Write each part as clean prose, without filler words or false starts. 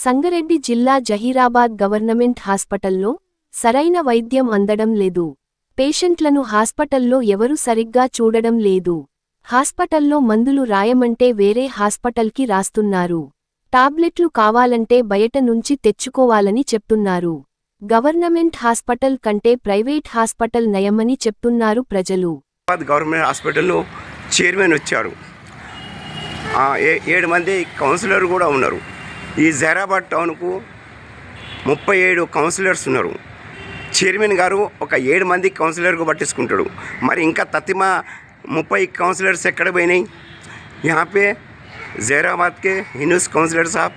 సంగారెడ్డి జిల్లా జహీరాబాద్ గవర్నమెంట్ హాస్పిటల్లో సరైన వైద్యం అందడం లేదు. పేషెంట్లను హాస్పిటల్లో ఎవరు సరిగ్గా చూడడం లేదు. హాస్పిటల్లో మందులు రాయమంటే వేరే హాస్పిటల్కి రాస్తున్నారు. టాబ్లెట్లు కావాలంటే బయట నుంచి తెచ్చుకోవాలని చెప్తున్నారు. గవర్నమెంట్ హాస్పిటల్ కంటే ప్రైవేట్ హాస్పిటల్ నయమని చెప్తున్నారు ప్రజలు. గవర్నమెంట్ హాస్పిటల్లో చైర్మన్ వచ్చారు, 7 మంది కౌన్సిలర్ కూడా ఉన్నారు. ఈ జహీరాబాద్ టౌన్కు 37 కౌన్సిలర్స్ ఉన్నారు. చైర్మన్ గారు ఒక 7 మంది కౌన్సిలర్కు పట్టించుకుంటాడు. మరి ఇంకా తత్తిమ 30 काउंसलर्स ఎక్కడ పోయినాయి? यहाँ पे जहराबाद के हिनूस काउंसलर साहब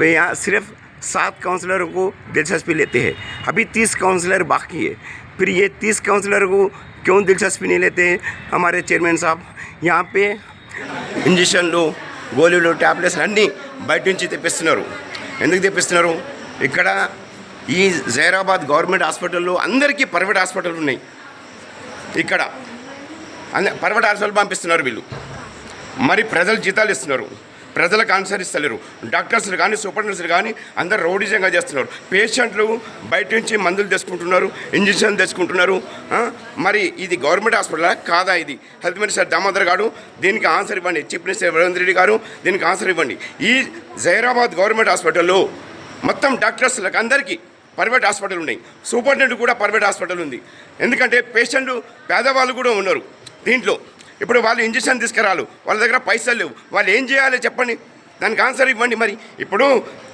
वे यहाँ सिर्फ 7 काउंसलरों को दिलचस्पी लेते हैं. अभी 30 काउंसलर बाकी है. फिर ये 30 काउंसलर को क्यों दिलचस्पी नहीं लेते हैं हमारे चेयरमैन साहब? यहाँ पे ఇంజెక్షన్లు, గోళీలు, ట్యాబ్లెట్స్ అన్నీ బయట నుంచి తెప్పిస్తున్నారు. ఎందుకు తెప్పిస్తున్నారు? ఇక్కడ ఈ జహీరాబాద్ గవర్నమెంట్ హాస్పిటల్లో అందరికీ ప్రైవేట్ హాస్పిటల్ ఉన్నాయి. ఇక్కడ ప్రైవేట్ హాస్పిటల్ పంపిస్తున్నారు వీళ్ళు. మరి ప్రజలు జీతాలు ఇస్తున్నారు, ప్రజలకు ఆన్సర్ ఇస్తలేరు. డాక్టర్స్ కానీ సూపరింటెండెంట్స్ కానీ అందరు రౌడీజంగా చేస్తున్నారు. పేషెంట్లు బయట నుంచి మందులు తెచ్చుకుంటున్నారు, ఇంజక్షన్లు తెచ్చుకుంటున్నారు. మరి ఇది గవర్నమెంట్ హాస్పిటల్ కాదా? ఇది హెల్త్ మినిస్టర్ దామోదర్ గారు దీనికి ఆన్సర్ ఇవ్వండి. చీఫ్ మినిస్టర్ రేవంత్ రెడ్డి గారు దీనికి ఆన్సర్ ఇవ్వండి. ఈ జహీరాబాద్ గవర్నమెంట్ హాస్పిటల్లో మొత్తం డాక్టర్స్లకు అందరికీ ప్రైవేట్ హాస్పిటల్ ఉన్నాయి. సూపరింటెండెంట్ కూడా ప్రైవేట్ హాస్పిటల్ ఉంది. ఎందుకంటే పేషెంట్లు పేదవాళ్ళు కూడా ఉన్నారు దీంట్లో. ఇప్పుడు వాళ్ళు ఇంజక్షన్ తీసుకురాలు, వాళ్ళ దగ్గర పైసలు లేవు, వాళ్ళు ఏం చేయాలి చెప్పండి? దానికి ఆన్సర్ ఇవ్వండి. మరి ఇప్పుడు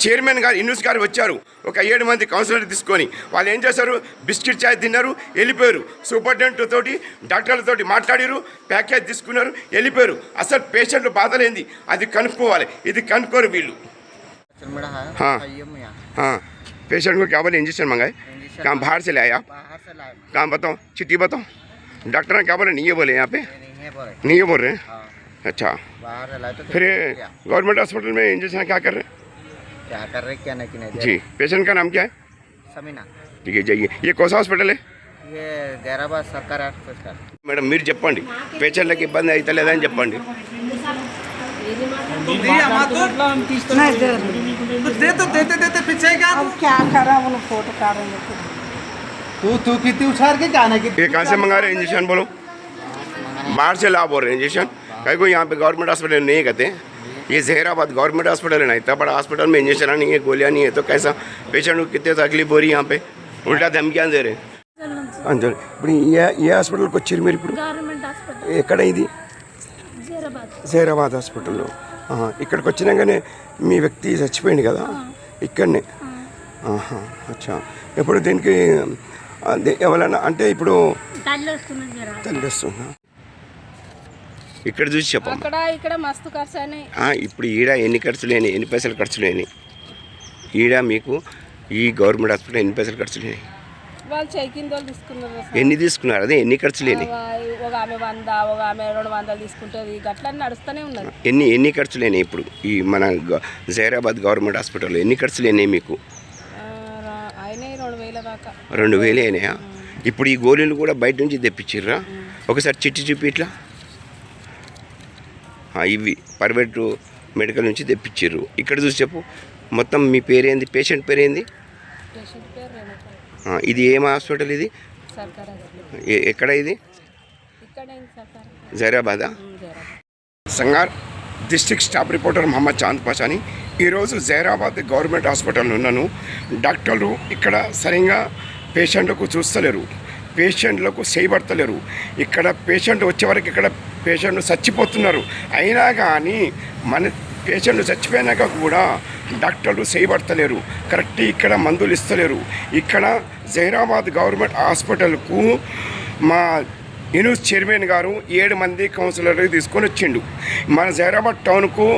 చైర్మన్ గారు ఇన్యూస్ గారు వచ్చారు, ఒక 7 మంది కౌన్సిలర్ తీసుకొని వాళ్ళు ఏం చేశారు? బిస్కెట్ చాయ్ తిన్నారు, వెళ్ళిపోయారు. సూపరింటెండెంట్ తోటి డాక్టర్లతోటి మాట్లాడారు, ప్యాకేజ్ తీసుకున్నారు, వెళ్ళిపోయారు. అసలు పేషెంట్లు బాధలేంది అది కనుక్కోవాలి. ఇది కనుక్కోరు వీళ్ళు. पेशेंट को क्या बोले? इंजेक्शन मंगाए? कहाँ बाहर से लाए आप? कहाँ बताओ, चिट्ठी बताओ. डॉक्टर ने क्या बोले? नहीं बोले यहाँ पे, नहीं बोल रहे हैं. अच्छा, फिर गवर्नमेंट हॉस्पिटल में इंजेक्शन क्या कर रहे हैं? क्या नहीं जी. पेशेंट का नाम क्या है? समीना. ठीक है, जाइए. ये कौन सा हॉस्पिटल है? ये जहीराबाद सरकारी हॉस्पिटल. మేడం మీరు చెప్పండి, పేషెంట్లకు ఇబ్బంది అయితే లేదని చెప్పండి. ये कहाँ से मंगा रहे हैं इंजेक्शन? बोलो, बाहर से ला बोल रहे हैं इंजेक्शन. कहीं को यहाँ पे गवर्नमेंट हॉस्पिटल नहीं कहते. ये जहीराबाद गवर्नमेंट हॉस्पिटल है ना, इतना बड़ा हॉस्पिटल में इंजेक्शन नहीं है, गोलियाँ नहीं है, तो कैसा पेशेंट को कितने तकलीफ हो रही है? यहाँ पे उल्टा धमकियाँ दे रहे हैं. ఇప్పుడు ఏ హాస్పిటల్కి వచ్చారు మీరు? ఇప్పుడు ఎక్కడ ఇది? జహీరాబాద్ హాస్పిటల్లో. ఇక్కడికి వచ్చినాకనే మీ వ్యక్తి చచ్చిపోయింది కదా ఇక్కడనే? అచ్చా. ఇప్పుడు దీనికి ఎవరైనా అంటే ఇప్పుడు తల్లి వస్తుందా? ఇక్కడ చూసి చెప్పండి. ఇక్కడ మస్తు ఖర్చు అయినాయి. ఇప్పుడు ఈడ ఎన్ని ఖర్చులు అయినాయి? ఎన్ని పైసలు ఖర్చులు అయినాయి ఈడ మీకు? ఈ గవర్నమెంట్ హాస్పిటల్ ఎన్ని పైసలు ఖర్చులు అయినాయి? వాళ్ళు చెకింగ్ తీసుకున్నారు. ఎన్ని తీసుకున్నారు? అదే ఎన్ని ఖర్చులు అయినాయి? ఒక ఆమె 100, ఒక ఆమె 200 తీసుకుంటుంది. గట్లా నడుస్తూనే ఉన్నది. ఎన్ని ఖర్చులు అయినాయి ఇప్పుడు ఈ మన జహీరాబాద్ గవర్నమెంట్ హాస్పిటల్లో? ఎన్ని ఖర్చులు అయినాయి మీకు? అయినాయి 2000 దాకా. 2000 అయినాయా? ఇప్పుడు ఈ గోళీలు కూడా బయట నుంచి తెప్పించిర్రా? ఒకసారి చిట్టి చూపి ఇట్లా. ఇవి ప్రైవేట్ మెడికల్ నుంచి తెప్పించిర్రు. ఇక్కడ చూసి చెప్పు. మొత్తం మీ పేరేంది? పేషెంట్ పేరేంది? ఇది ఏం హాస్పిటల్ ఇది? ఎక్కడ ఇది? జహీరాబాదా? సంగార్ district staff reporter Mohammed Chand పాషాని. ఈరోజు జహీరాబాద్ గవర్నమెంట్ హాస్పిటల్లో ఉన్నాను. డాక్టర్లు ఇక్కడ సరిగ్గా పేషెంట్లకు చూస్తలేరు, పేషెంట్లకు చేయబడతలేరు. ఇక్కడ పేషెంట్ వచ్చేవరకు ఇక్కడ పేషెంట్లు చచ్చిపోతున్నారు. అయినా కానీ మన పేషెంట్లు చచ్చిపోయినాక కూడా డాక్టర్లు చేయబడతలేరు, కరెక్ట్ ఇక్కడ మందులు ఇస్తలేరు. ఇక్కడ జహీరాబాద్ గవర్నమెంట్ హాస్పిటల్కు మా ఇన్యూస్ చైర్మన్ గారు 7 మంది కౌన్సిలర్లు తీసుకొని వచ్చిండు. మన జహీరాబాద్ టౌన్కు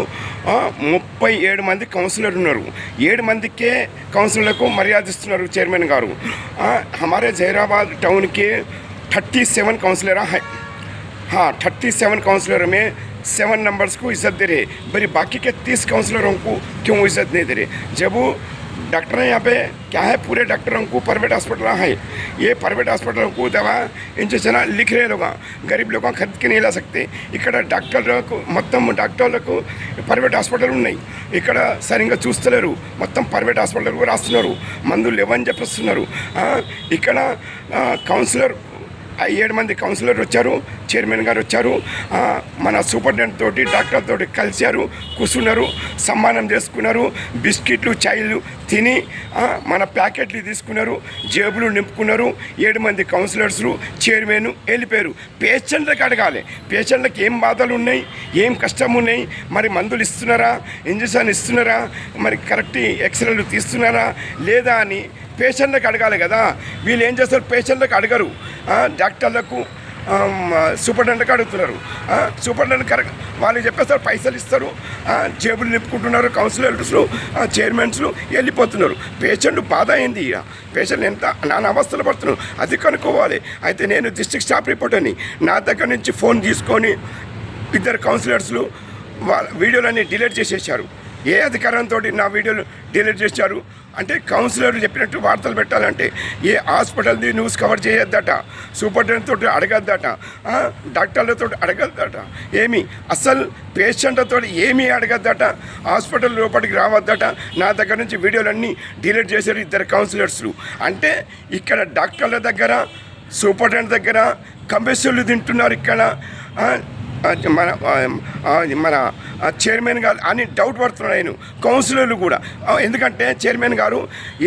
37 మంది కౌన్సిలర్ ఉన్నారు. 7 మందికే కౌన్సిలర్లకు మర్యాద ఇస్తున్నారు చైర్మన్ గారు. हमारे जहीराबाद टाउन के 37 काउंसलर हैं. 37 काउंसलर में 7 नंबर्स को इज्जत दे रहे, पर बाकी के 30 काउंसलरों को क्यों इज्जत नहीं दे रहे? जब वो डॉक्टर हैं यहाँ पे क्या है, पूरे डॉक्टरों को प्राइवेट हॉस्पिटल है, ये प्राइवेट हॉस्पिटल को दवा इंजेक्शन लिख रहे लोग, गरीब लोग खरीद के नहीं ला सकते. ఇక్కడ డాక్టర్లకు మొత్తం డాక్టర్లకు ప్రైవేట్ హాస్పిటల్ ఉన్నాయి, ఇక్కడ సరిగ్గా చూస్తలేరు, మొత్తం ప్రైవేట్ హాస్పిటల్కు రాస్తున్నారు, మందులు లేవని చెప్పిస్తున్నారు. ఇక్కడ కౌన్సిలర్ 7 మంది కౌన్సిలర్ వచ్చారు, చైర్మన్ గారు వచ్చారు, మన సూపరింటెండెంట్ తోటి డాక్టర్ తోటి కలిశారు, కూర్చున్నారు, సమ్మానం చేసుకున్నారు, బిస్కెట్లు చాయ్లు తిని మన ప్యాకెట్లు తీసుకున్నారు, జేబులు నింపుకున్నారు. 7 మంది కౌన్సిలర్స్ చైర్మన్ వెళ్ళిపోయారు. పేషెంట్లకు అడగాలి, పేషెంట్లకు ఏం బాధలు ఉన్నాయి, ఏం కష్టం ఉన్నాయి, మరి మందులు ఇస్తున్నారా, ఇంజక్షన్ ఇస్తున్నారా, మరి కరెక్ట్ ఎక్స్రేలు తీస్తున్నారా లేదా అని పేషెంట్లకు అడగాలి కదా. వీళ్ళు ఏం చేస్తారు, పేషెంట్లకు అడగరు, డాక్టర్లకు సూపరింటెండెంట్కి అడుగుతున్నారు. సూపరింటెండెంట్ కరెక్ట్ వాళ్ళు చెప్పేస్తారు, పైసలు ఇస్తారు, జేబులు నింపుకుంటున్నారు, కౌన్సిలర్స్ చైర్మన్స్ వెళ్ళిపోతున్నారు. పేషెంట్ బాధ అయింది, పేషెంట్ ఎంత నాన్న అవస్థలు పడుతున్నారు, అది కనుక్కోవాలి. అయితే నేను డిస్ట్రిక్ట్ స్టాఫ్ రిపోర్టర్ని, నా దగ్గర నుంచి ఫోన్ తీసుకొని 2 కౌన్సిలర్స్లు వాళ్ళ వీడియోలన్నీ డిలీట్ చేసేసారు. ఏ అధికారంతో నా వీడియోలు డిలీట్ చేశారు అంటే, కౌన్సిలర్లు చెప్పినట్టు వార్తలు పెట్టాలంటే ఏ హాస్పిటల్ది న్యూస్ కవర్ చేయొద్దట, సూపరింటెండెంట్ తోటి అడగద్దట, డాక్టర్లతో అడగద్దట, ఏమి అసలు పేషెంట్లతో ఏమీ అడగద్దట, హాస్పిటల్ లోపలికి రావద్దట. నా దగ్గర నుంచి వీడియోలన్నీ డిలీట్ చేశారు 2 కౌన్సిలర్స్లు. అంటే ఇక్కడ డాక్టర్ల దగ్గర, సూపరింటెండెంట్ దగ్గర కమిషన్లు తింటున్నారు. ఇక్కడ మన చైర్మన్ గారు అని డౌట్ పడుతున్నాను నేను, కౌన్సిలర్లు కూడా. ఎందుకంటే చైర్మన్ గారు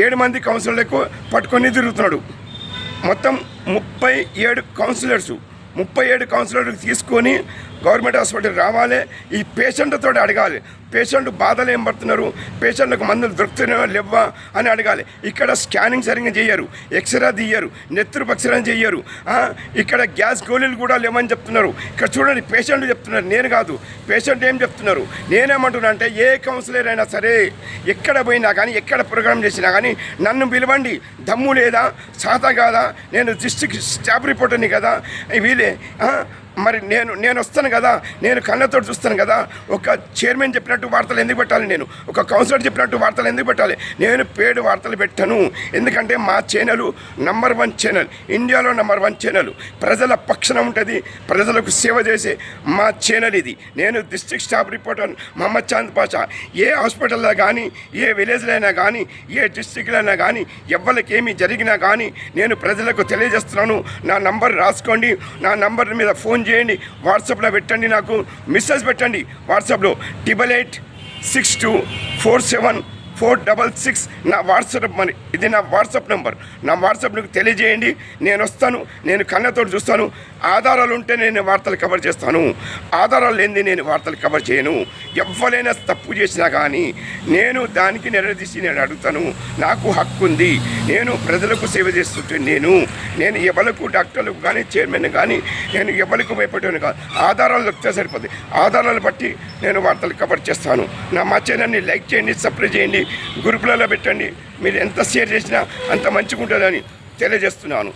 7 మంది కౌన్సిలర్లకు పట్టుకొని తిరుగుతున్నాడు. మొత్తం 37 కౌన్సిలర్లు తీసుకొని గవర్నమెంట్ హాస్పిటల్ రావాలి, ఈ పేషెంట్తో అడగాలి, పేషెంట్ బాధలు ఏం పడుతున్నారు, పేషెంట్లకు మందులు దొరుకుతున్నాయో లేవా అని అడగాలి. ఇక్కడ స్కానింగ్ సరిగ్గా చేయరు, ఎక్స్రే తీయరు, నెత్తురు పక్షరం చేయరు, ఇక్కడ గ్యాస్ గోళీలు కూడా లేవని చెప్తున్నారు. ఇక్కడ చూడండి, పేషెంట్ చెప్తున్నారు, నేను కాదు, పేషెంట్ ఏం చెప్తున్నారు. నేనేమంటున్నా అంటే, ఏ కౌన్సిలర్ అయినా సరే ఎక్కడ పోయినా కానీ, ఎక్కడ ప్రోగ్రామ్ చేసినా కానీ నన్ను పిలవండి, దమ్ము లేదా, సాత కాదా, నేను డిస్ట్రిక్ట్ స్టాఫ్ రిపోర్టర్ని కదా, వీలే మరి నేను వస్తాను కదా, నేను కళ్ళతో చూస్తాను కదా. ఒక చైర్మన్ చెప్పినట్టు వార్తలు ఎందుకు పెట్టాలి, నేను ఒక కౌన్సిలర్ చెప్పినట్టు వార్తలు ఎందుకు పెట్టాలి. నేను పేడ్ వార్తలు పెట్టను, ఎందుకంటే మా ఛానల్ నంబర్ 1 ఛానల్, ఇండియాలో నంబర్ 1 ఛానల్, ప్రజల పక్షాన ఉంటుంది, ప్రజలకు సేవ చేసే మా ఛానల్ ఇది. నేను district staff reporter Mohammed Chand Pasha. ఏ హాస్పిటల్లో కానీ, ఏ విలేజ్లో అయినా కానీ, ఏ డిస్ట్రిక్ట్లో అయినా కానీ, ఎవరికి ఏమి జరిగినా కానీ నేను ప్రజలకు తెలియజేస్తున్నాను. నా నంబర్ రాసుకోండి, నా నంబర్ మీద ఫోన్ చేయండి, వాట్సాప్లో పెట్టండి, నాకు మెసేజ్ పెట్టండి. వాట్సాప్లో 8862474466 నా వాట్సాప్ మరి, ఇది నా వాట్సాప్ నెంబర్. నా వాట్సాప్కి తెలియజేయండి, నేను వస్తాను, నేను కళ్ళతో చూస్తాను. ఆధారాలు ఉంటే నేను వార్తలు కవర్ చేస్తాను, ఆధారాలు లేనిది నేను వార్తలు కవర్ చేయను. ఎవరైనా తప్పు చేసినా కానీ నేను దానికి నిలదీసి నేను అడుగుతాను. నాకు హక్కు ఉంది, నేను ప్రజలకు సేవ చేస్తుంటే నేను ఎవరికి డాక్టర్లకు కానీ, చైర్మన్ కానీ, నేను ఎవరికి భయపడేవాను కాదు. ఆధారాలు దొరికితే సరిపోతుంది, ఆధారాలు బట్టి నేను వార్తలు కవర్ చేస్తాను. మా ఛానల్ని లైక్ చేయండి, సబ్స్క్రైబ్ చేయండి, గ్రూపులలో పెట్టండి. మీరు ఎంత షేర్ చేసినా అంత మంచిగా ఉంటుందని తెలియజేస్తున్నాను.